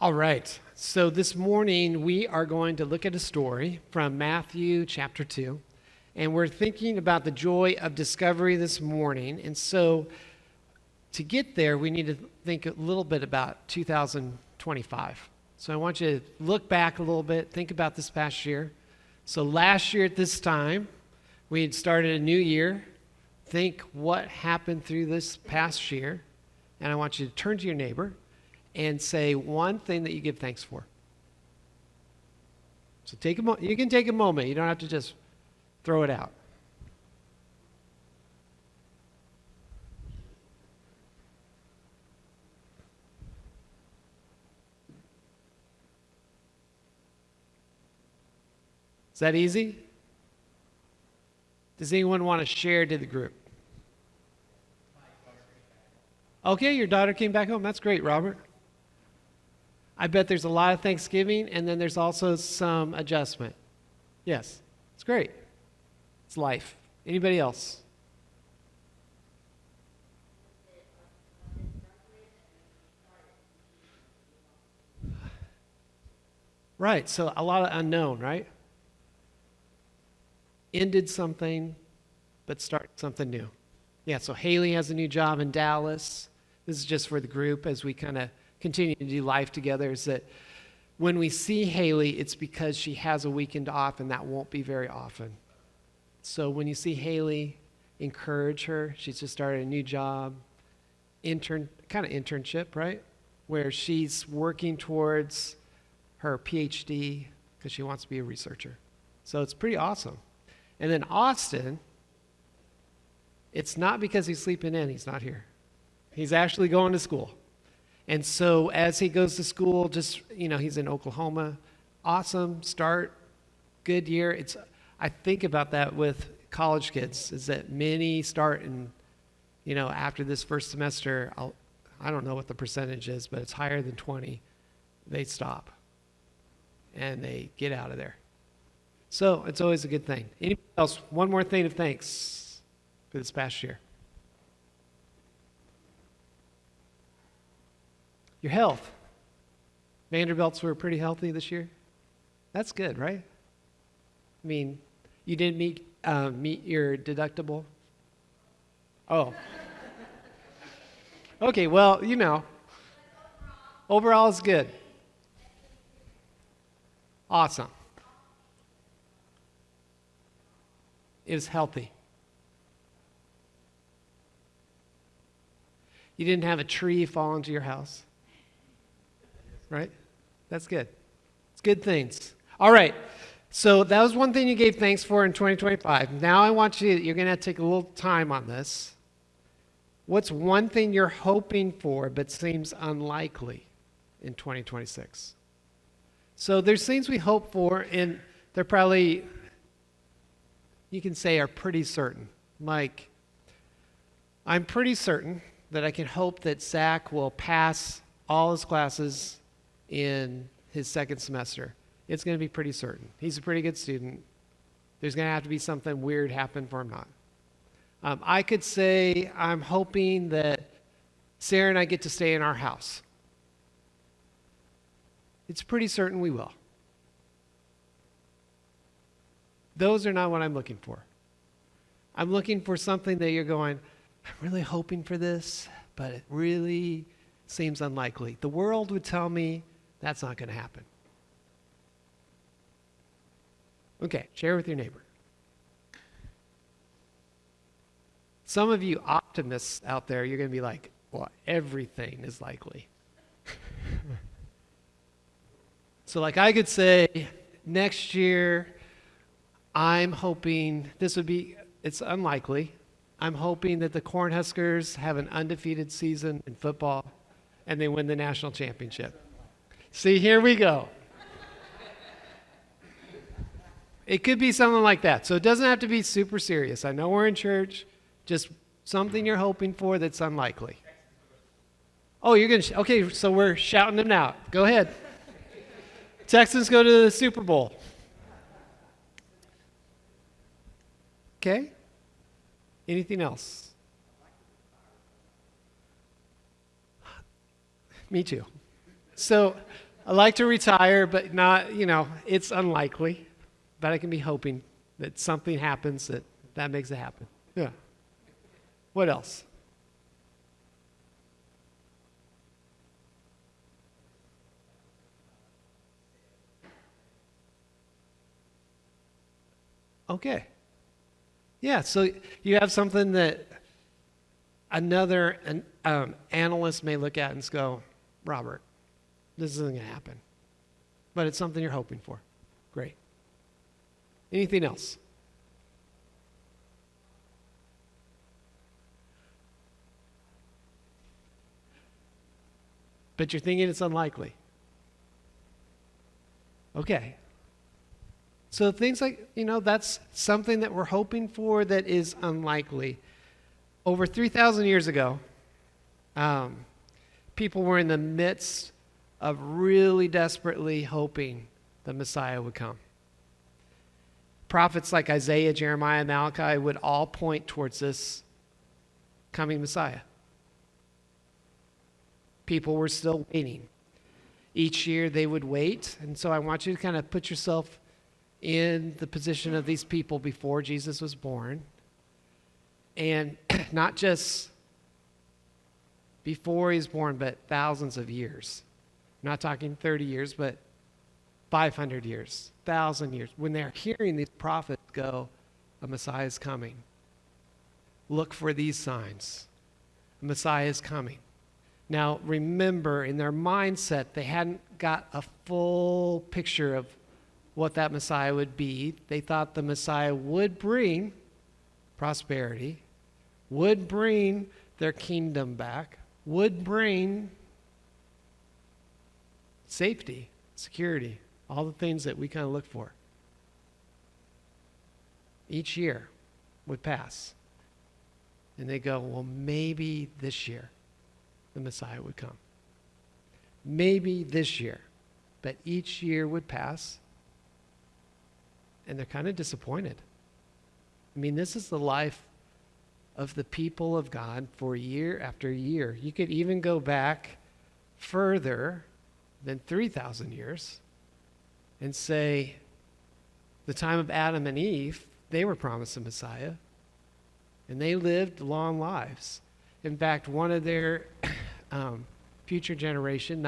All right. So this morning we are going to look at a story from Matthew chapter 2. And we're thinking about the joy of discovery this morning. And so to get there, we need to think a little bit about 2025. So I want you to look back a little bit, think about this past year. So last year at this time, we had started a new year. Think what happened through this past year. And I want you to turn to your neighbor and say one thing that you give thanks for. So you can take a moment. You don't have to just throw it out. Is that easy? Does anyone want to share to the group? Okay, your daughter came back home. That's great, Robert. I bet there's a lot of Thanksgiving, and then there's also some adjustment. Yes, it's great. It's life. Anybody else? Right, so a lot of unknown, right? Ended something, but started something new. Yeah, so Haley has a new job in Dallas. This is just for the group as we kind of continue to do life together, is that when we see Haley, it's because she has a weekend off, and that won't be very often. So when you see Haley, encourage her. She's just started a new job, internship, right? Where she's working towards her PhD because she wants to be a researcher. So it's pretty awesome. And then Austin, it's not because he's sleeping in, he's not here. He's actually going to school. And so as he goes to school, he's in Oklahoma. Awesome start, good year. I think about that with college kids, is that many start and, after this first semester, I don't know what the percentage is, but it's higher than 20. They stop and they get out of there. So it's always a good thing. Anybody else? One more thing of thanks for this past year. Your health. Vanderbilts were pretty healthy this year. That's good, right? I mean, you didn't meet your deductible? Oh. Okay, well, overall is good. Awesome. It was healthy. You didn't have a tree fall into your house. Right? That's good. It's good things. All right. So that was one thing you gave thanks for in 2025. Now you're going to have to take a little time on this. What's one thing you're hoping for but seems unlikely in 2026? So there's things we hope for, and they're probably, you can say, are pretty certain. Like, I'm pretty certain that I can hope that Zach will pass all his classes in his second semester. It's going to be pretty certain. He's a pretty good student. There's going to have to be something weird happen for him not. I could say I'm hoping that Sarah and I get to stay in our house. It's pretty certain we will. Those are not what I'm looking for. I'm looking for something that you're going, I'm really hoping for this, but it really seems unlikely. The world would tell me that's not going to happen. Okay, share with your neighbor. Some of you optimists out there, you're going to be like, well, everything is likely. So like I could say, next year, I'm hoping, it's unlikely, I'm hoping that the Cornhuskers have an undefeated season in football and they win the national championship. See, here we go. It could be something like that. So it doesn't have to be super serious. I know we're in church. Just something you're hoping for that's unlikely. Oh, you're going to, okay, so we're shouting them out. Go ahead. Texans go to the Super Bowl. Okay. Anything else? Me too. So I like to retire, but not, it's unlikely. But I can be hoping that something happens that makes it happen. Yeah. What else? Okay. Yeah, so you have something that another analyst may look at and go, Robert, this isn't going to happen. But it's something you're hoping for. Great. Anything else? But you're thinking it's unlikely. Okay. So things like, that's something that we're hoping for that is unlikely. Over 3,000 years ago, people were in the midst of really desperately hoping the Messiah would come. Prophets like Isaiah, Jeremiah, Malachi would all point towards this coming Messiah. People were still waiting. Each year they would wait, and so I want you to kind of put yourself in the position of these people before Jesus was born. And not just before he's born, but thousands of years. I'm not talking 30 years, but 500 years, 1,000 years. When they're hearing these prophets go, a Messiah is coming. Look for these signs. A Messiah is coming. Now, remember, in their mindset, they hadn't got a full picture of what that Messiah would be. They thought the Messiah would bring prosperity, would bring their kingdom back, would bring safety, security, all the things that we kind of look for. Each year would pass. And they go, well, maybe this year the Messiah would come. Maybe this year. But each year would pass, and they're kind of disappointed. I mean, this is the life of the people of God for year after year. You could even go back further than 3,000 years and say the time of Adam and Eve, they were promised a Messiah, and they lived long lives. In fact, one of their future generation,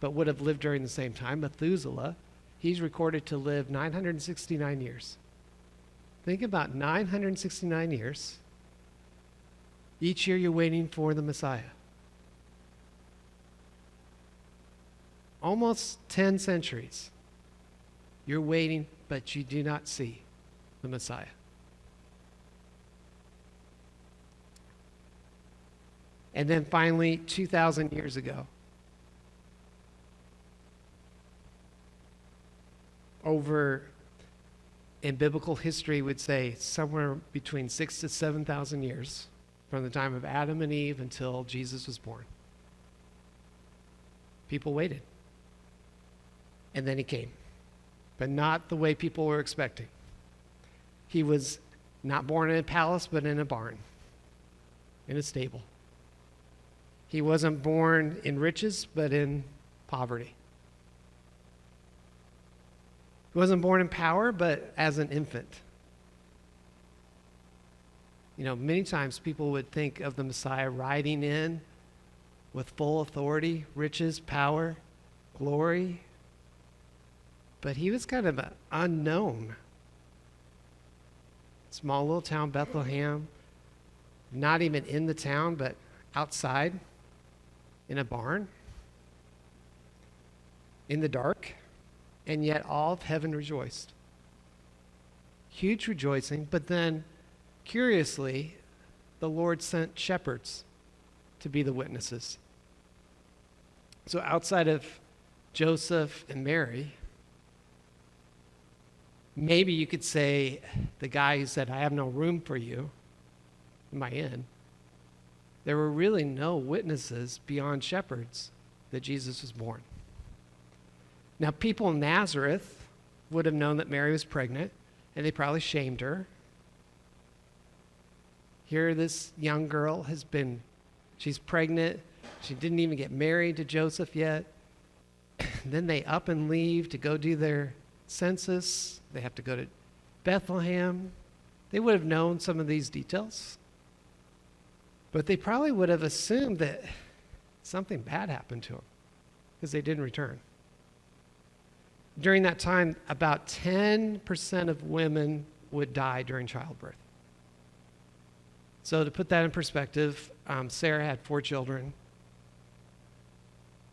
but would have lived during the same time, Methuselah, he's recorded to live 969 years. Think about 969 years. Each year you're waiting for the Messiah. Almost 10 centuries. You're waiting, but you do not see the Messiah. And then finally, 2,000 years ago, in biblical history would say somewhere between 6,000 to 7,000 years from the time of Adam and Eve until Jesus was born. People waited. And then he came. But not the way people were expecting. He was not born in a palace, but in a barn, in a stable. He wasn't born in riches, but in poverty. He wasn't born in power, but as an infant. Many times people would think of the Messiah riding in with full authority, riches, power, glory. But he was kind of an unknown. Small little town, Bethlehem. Not even in the town, but outside in a barn. In the dark. And yet all of heaven rejoiced. Huge rejoicing, but then, curiously, the Lord sent shepherds to be the witnesses. So outside of Joseph and Mary, maybe you could say the guy who said, I have no room for you in my inn, there were really no witnesses beyond shepherds that Jesus was born. Now, people in Nazareth would have known that Mary was pregnant, and they probably shamed her. Here, this young girl she's pregnant. She didn't even get married to Joseph yet. then they up and leave to go do their census. They have to go to Bethlehem. They would have known some of these details, but they probably would have assumed that something bad happened to them because they didn't return. During that time, about 10% of women would die during childbirth. So to put that in perspective, Sarah had 4 children.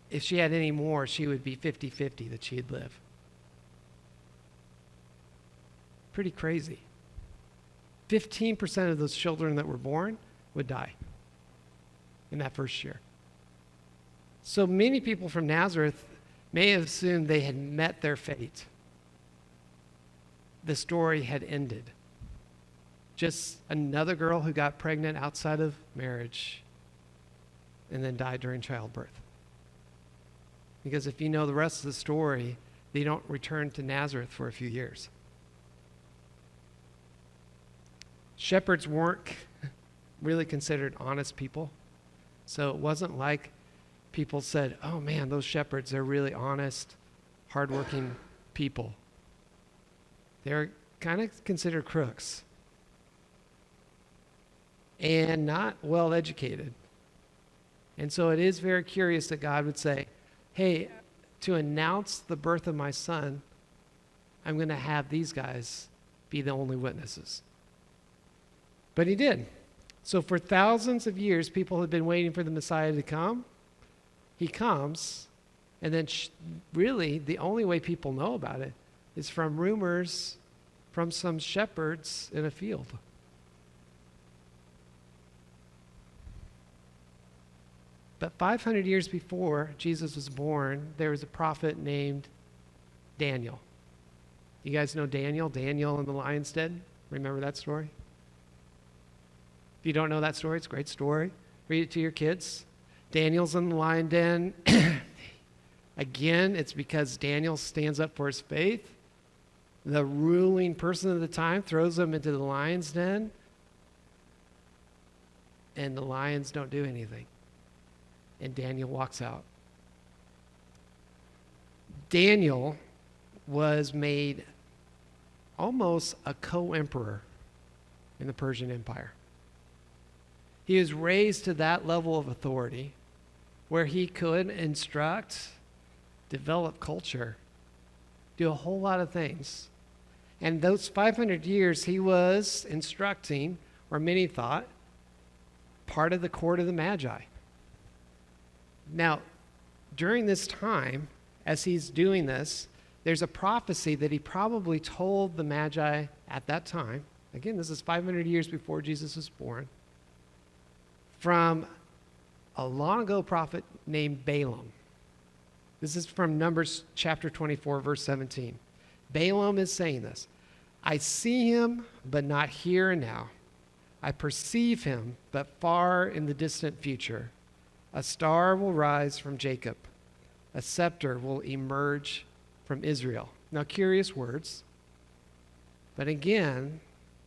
If she had any more, she would be 50-50 that she'd live. Pretty crazy. 15% of those children that were born would die in that first year. So many people from Nazareth may have assumed they had met their fate. The story had ended. Just another girl who got pregnant outside of marriage and then died during childbirth. Because if you know the rest of the story, they don't return to Nazareth for a few years. Shepherds weren't really considered honest people. So it wasn't like people said, oh man, those shepherds are really honest, hardworking people. They're kind of considered crooks and not well educated. And so it is very curious that God would say, hey, to announce the birth of my son, I'm going to have these guys be the only witnesses. But he did. So for thousands of years, people had been waiting for the Messiah to come. He comes, and then really the only way people know about it is from rumors from some shepherds in a field. But 500 years before Jesus was born, there was a prophet named Daniel. You guys know Daniel? Daniel in the lion's den? Remember that story? If you don't know that story, it's a great story. Read it to your kids. Daniel's in the lion den. Again, it's because Daniel stands up for his faith. The ruling person of the time throws him into the lion's den, and the lions don't do anything. And Daniel walks out. Daniel was made almost a co-emperor in the Persian Empire. He was raised to that level of authority where he could instruct, develop culture, do a whole lot of things. And those 500 years he was instructing, or many thought, part of the court of the Magi. Now, during this time, as he's doing this, there's a prophecy that he probably told the Magi at that time. Again, this is 500 years before Jesus was born. From a long ago prophet named Balaam. This is from Numbers chapter 24, verse 17. Balaam is saying this. I see him, but not here and now. I perceive him, but far in the distant future. A star will rise from Jacob. A scepter will emerge from Israel. Now, curious words. But again,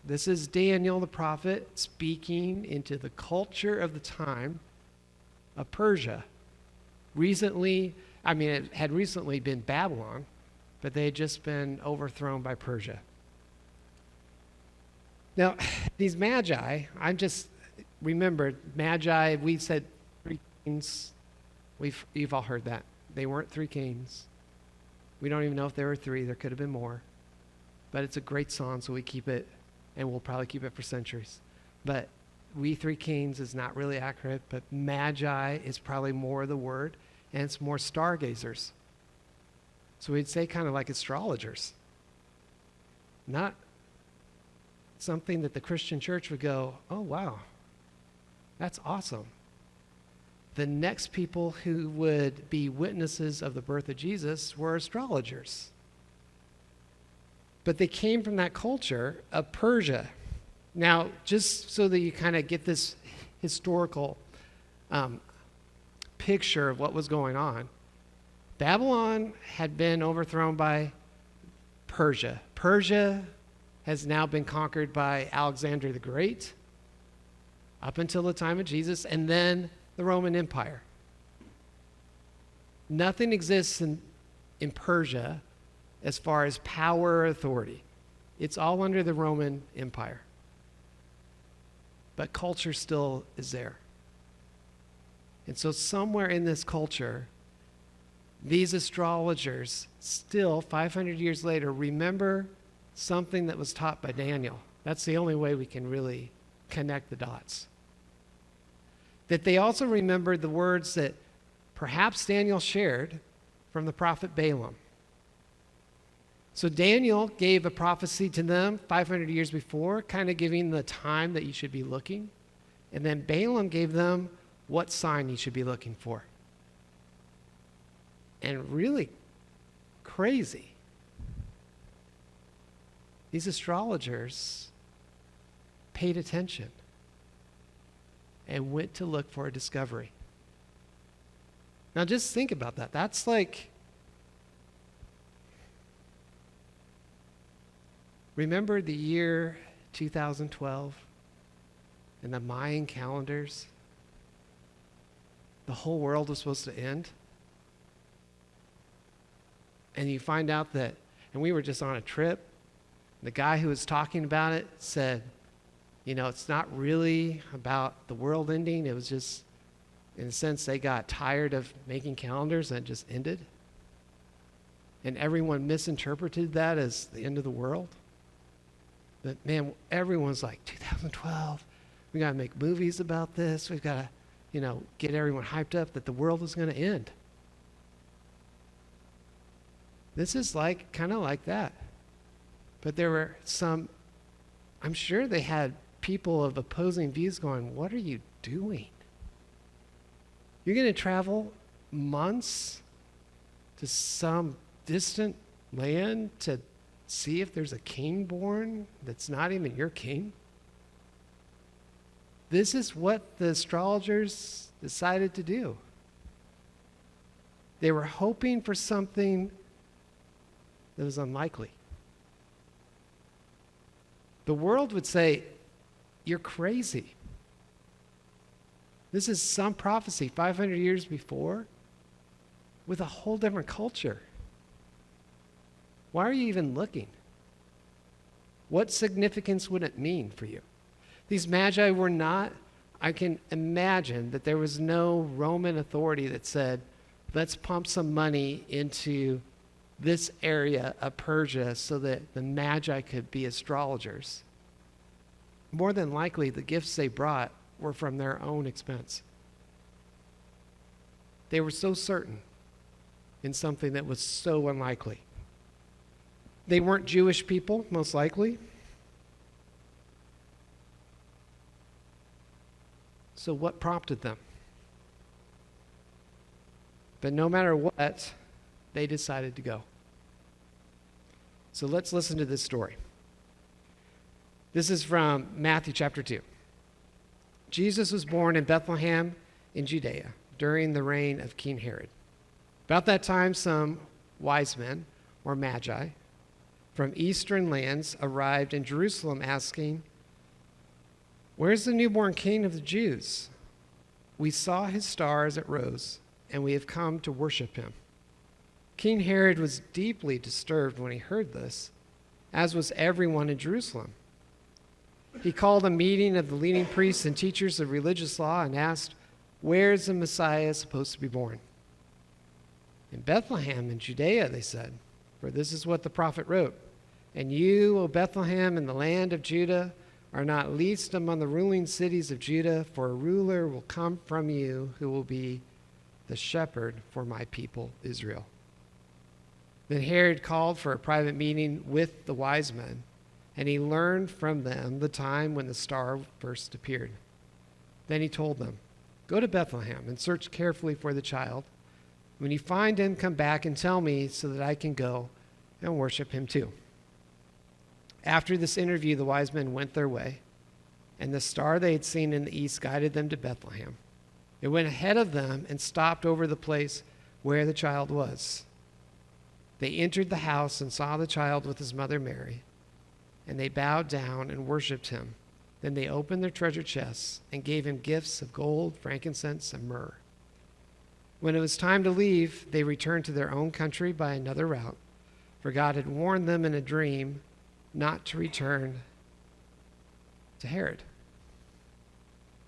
this is Daniel the prophet speaking into the culture of the time of Persia. It had recently been Babylon, but they had just been overthrown by Persia. Now, these magi, remembered, magi, we said 3 kings. You've all heard that. They weren't 3 kings. We don't even know if there were 3. There could have been more. But it's a great song, so we keep it, and we'll probably keep it for centuries. But we 3 kings is not really accurate, but magi is probably more the word, and it's more stargazers. So we'd say kind of like astrologers. Not something that the Christian church would go, oh, wow, that's awesome. The next people who would be witnesses of the birth of Jesus were astrologers. But they came from that culture of Persia. Now, just so that you kind of get this historical picture of what was going on, Babylon had been overthrown by Persia. Persia has now been conquered by Alexander the Great up until the time of Jesus, and then the Roman Empire. Nothing exists in in Persia as far as power or authority. It's all under the Roman Empire. But culture still is there. And so somewhere in this culture, these astrologers still, 500 years later, remember something that was taught by Daniel. That's the only way we can really connect the dots. That they also remembered the words that perhaps Daniel shared from the prophet Balaam. So Daniel gave a prophecy to them 500 years before, kind of giving the time that you should be looking. And then Balaam gave them what sign you should be looking for. And really crazy. These astrologers paid attention and went to look for a discovery. Now just think about that. That's like, remember the year 2012 and the Mayan calendars? The whole world was supposed to end. And you find out that, and we were just on a trip, the guy who was talking about it said, you know, it's not really about the world ending. It was just, in a sense, they got tired of making calendars and it just ended. And everyone misinterpreted that as the end of the world. But man, everyone's like, 2012, we got to make movies about this. We've got to, you know, get everyone hyped up that the world is going to end. This is like, kind of like that. But there were some, I'm sure they had people of opposing views going, what are you doing? You're going to travel months to some distant land to see if there's a king born that's not even your king? This is what the astrologers decided to do. They were hoping for something that was unlikely. The world would say, you're crazy. This is some prophecy 500 years before with a whole different culture. Why are you even looking? What significance would it mean for you? These magi were not, I can imagine that there was no Roman authority that said, let's pump some money into this area of Persia so that the magi could be astrologers. More than likely, the gifts they brought were from their own expense. They were so certain in something that was so unlikely. They weren't Jewish people, most likely. So what prompted them? But no matter what, they decided to go. So let's listen to this story. This is from Matthew chapter 2. Jesus was born in Bethlehem in Judea during the reign of King Herod. About that time, some wise men, or magi, from eastern lands arrived in Jerusalem asking, "Where's the newborn king of the Jews? We saw his star as it rose, and we have come to worship him." King Herod was deeply disturbed when he heard this, as was everyone in Jerusalem. He called a meeting of the leading priests and teachers of religious law and asked, "Where is the Messiah supposed to be born?" "In Bethlehem in Judea," they said, "for this is what the prophet wrote. And you, O Bethlehem, in the land of Judah, are not least among the ruling cities of Judah, for a ruler will come from you who will be the shepherd for my people Israel." Then Herod called for a private meeting with the wise men, and he learned from them the time when the star first appeared. Then he told them, "Go to Bethlehem and search carefully for the child. When you find him, come back and tell me so that I can go and worship him too." After this interview, the wise men went their way, and the star they had seen in the east guided them to Bethlehem. It went ahead of them and stopped over the place where the child was. They entered the house and saw the child with his mother Mary, and they bowed down and worshipped him. Then they opened their treasure chests and gave him gifts of gold, frankincense, and myrrh. When it was time to leave, they returned to their own country by another route, for God had warned them in a dream not to return to Herod.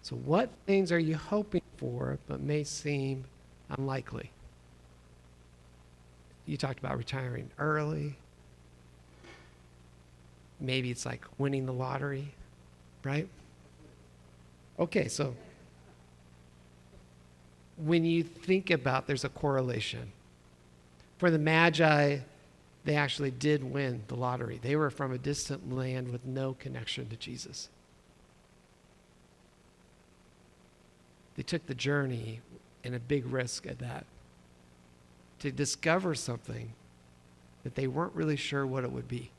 So what things are you hoping for but may seem unlikely? You talked about retiring early. Maybe it's like winning the lottery, right? Okay, so when you think about, there's a correlation. For the Magi, they actually did win the lottery. They were from a distant land with no connection to Jesus. They took the journey and a big risk at that to discover something that they weren't really sure what it would be.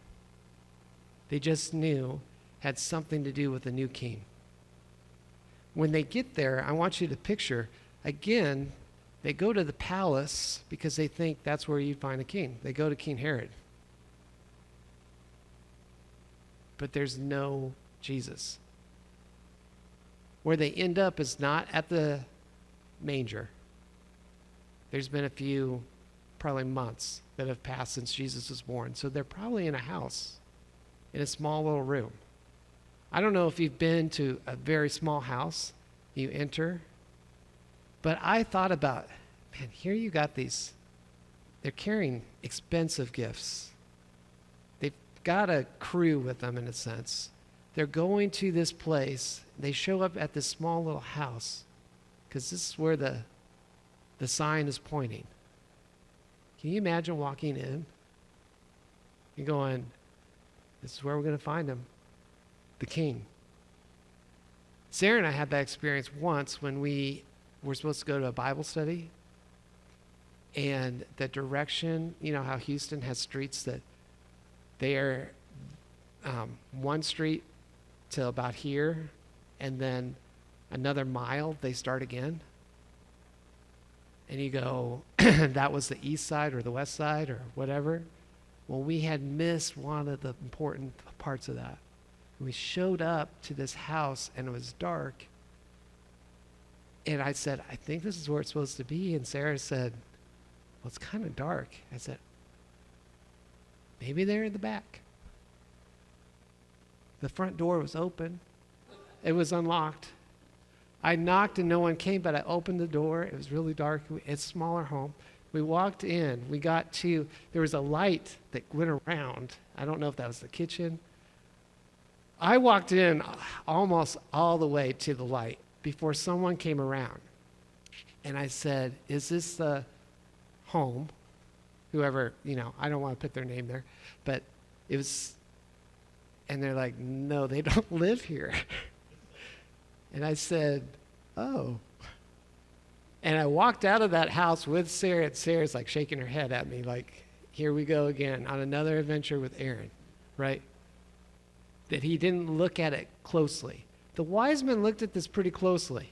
They just knew had something to do with a new king. When they get there, I want you to picture, again, they go to the palace because they think that's where you'd find a king. They go to King Herod. But there's no Jesus. Where they end up is not at the manger. There's been a few, probably months, that have passed since Jesus was born. So they're probably in a house, in a small little room. I don't know if you've been to a very small house, you enter, but I thought about, man, here you got these, they're carrying expensive gifts. They've got a crew with them in a sense. They're going to this place. They show up at this small little house because this is where the sign is pointing. Can you imagine walking in and going, this is where we're going to find him, the king? Sarah and I had that experience once when we were supposed to go to a Bible study, and the direction, you know how Houston has streets that they are one street to about here, and then another mile they start again. And you go, that was the east side or the west side or whatever. Well, we had missed one of the important parts of that. We showed up to this house and it was dark. And I said, I think this is where it's supposed to be. And Sarah said, well, it's kind of dark. I said, maybe they're in the back. The front door was open. It was unlocked. I knocked and no one came, but I opened the door. It was really dark. It's a smaller home. We walked in. We got to, there was a light that went around. I don't know if that was the kitchen. I walked in almost all the way to the light before someone came around. And I said, is this the home? Whoever, you know, I don't want to put their name there, but it was, and they're like, no, they don't live here. And I said, oh. And I walked out of that house with Sarah, and Sarah's like shaking her head at me like, here we go again on another adventure with Aaron, right? That he didn't look at it closely. The wise men looked at this pretty closely,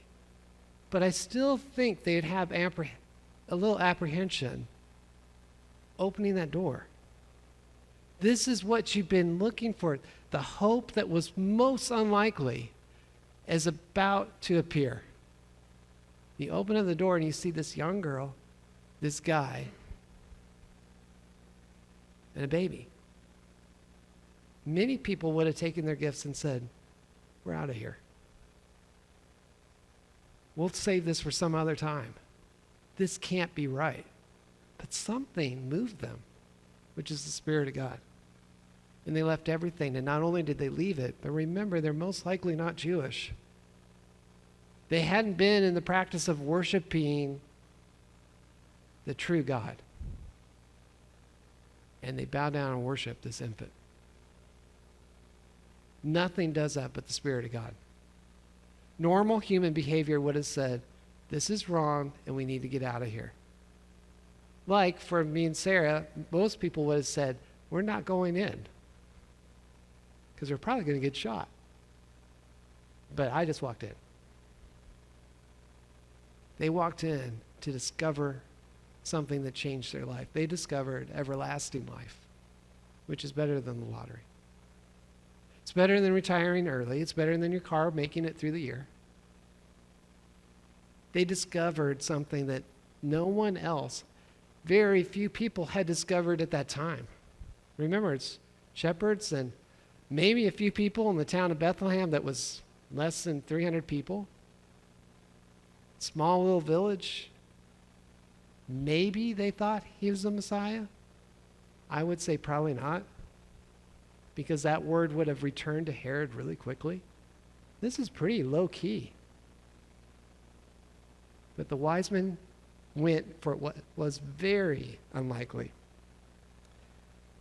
but I still think they'd have a little apprehension opening that door. This is what you've been looking for. The hope that was most unlikely is about to appear. You open up the door and you see this young girl, this guy, and a baby. Many people would have taken their gifts and said, we're out of here. We'll save this for some other time. This can't be right. But something moved them, which is the Spirit of God. And they left everything. And not only did they leave it, but remember, they're most likely not Jewish. They hadn't been in the practice of worshiping the true God. And they bow down and worship this infant. Nothing does that but the Spirit of God. Normal human behavior would have said, this is wrong and we need to get out of here. Like for me and Sarah, most people would have said, we're not going in because we're probably going to get shot. But I just walked in. They walked in to discover something that changed their life. They discovered everlasting life, which is better than the lottery. It's better than retiring early. It's better than your car making it through the year. They discovered something that no one else, very few people had discovered at that time. Remember, it's shepherds and maybe a few people in the town of Bethlehem that was less than 300 people. Small little village. Maybe they thought he was the Messiah. I would say probably not, because that word would have returned to Herod really quickly. This is pretty low key. But the wise men went for what was very unlikely.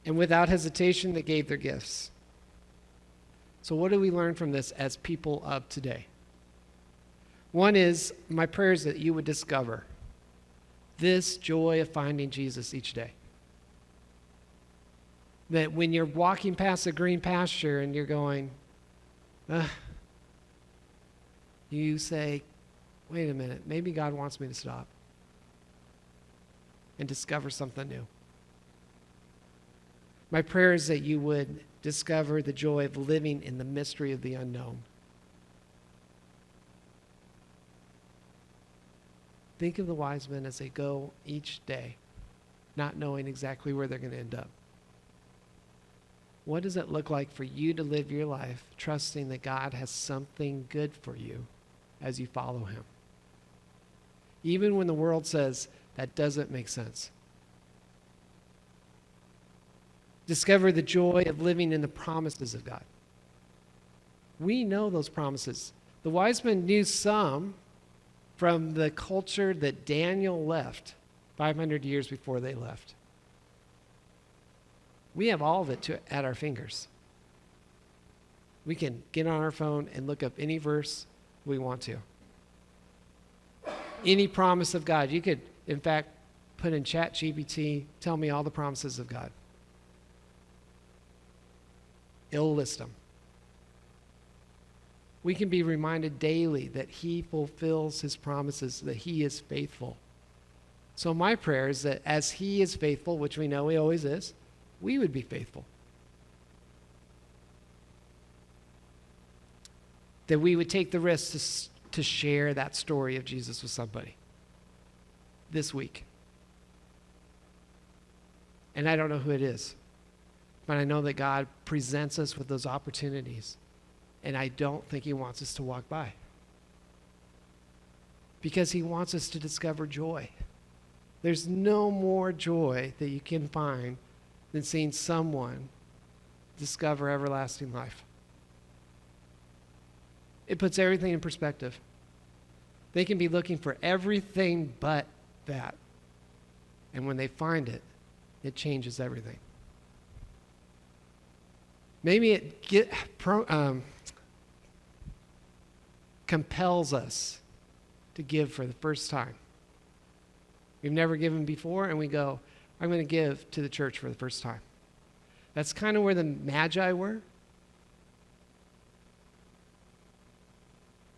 And without hesitation, they gave their gifts. So what do we learn from this as people of today? One is, my prayer is that you would discover this joy of finding Jesus each day. That when you're walking past a green pasture and you're going, you say, wait a minute, maybe God wants me to stop and discover something new. My prayer is that you would discover the joy of living in the mystery of the unknown. Think of the wise men as they go each day, not knowing exactly where they're going to end up. What does it look like for you to live your life trusting that God has something good for you as you follow him? Even when the world says that doesn't make sense. Discover the joy of living in the promises of God. We know those promises. The wise men knew some from the culture that Daniel left 500 years before they left. We have all of it at our fingers. We can get on our phone and look up any verse we want to. Any promise of God. You could, in fact, put in ChatGPT, tell me all the promises of God. It'll list them. We can be reminded daily that he fulfills his promises, that he is faithful. So my prayer is that as he is faithful, which we know he always is, we would be faithful. That we would take the risk to share that story of Jesus with somebody this week. And I don't know who it is, but I know that God presents us with those opportunities. And I don't think he wants us to walk by. Because he wants us to discover joy. There's no more joy that you can find than seeing someone discover everlasting life. It puts everything in perspective. They can be looking for everything but that. And when they find it, it changes everything. Maybe it compels us to give for the first time. We've never given before, and we go, I'm going to give to the church for the first time. That's kind of where the Magi were.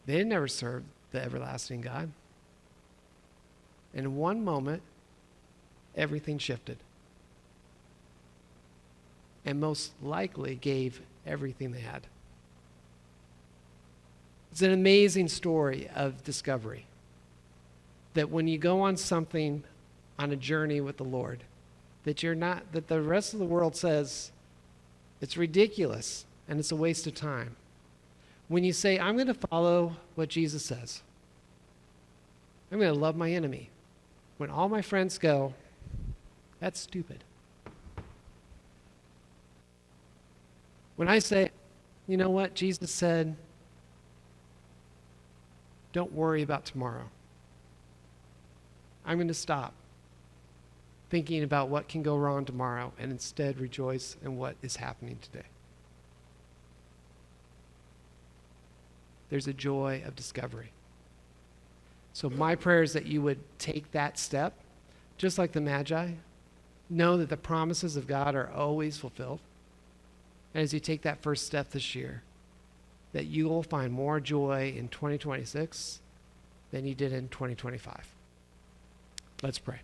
They had never served the everlasting God. And in one moment, everything shifted. And most likely gave everything they had. It's an amazing story of discovery. That when you go on something, on a journey with the Lord, that the rest of the world says it's ridiculous and it's a waste of time. When you say, I'm going to follow what Jesus says. I'm going to love my enemy. When all my friends go, that's stupid. When I say, you know what, Jesus said, don't worry about tomorrow. I'm going to stop thinking about what can go wrong tomorrow and instead rejoice in what is happening today. There's a joy of discovery. So my prayer is that you would take that step, just like the Magi. Know that the promises of God are always fulfilled. And as you take that first step this year, that you will find more joy in 2026 than you did in 2025. Let's pray.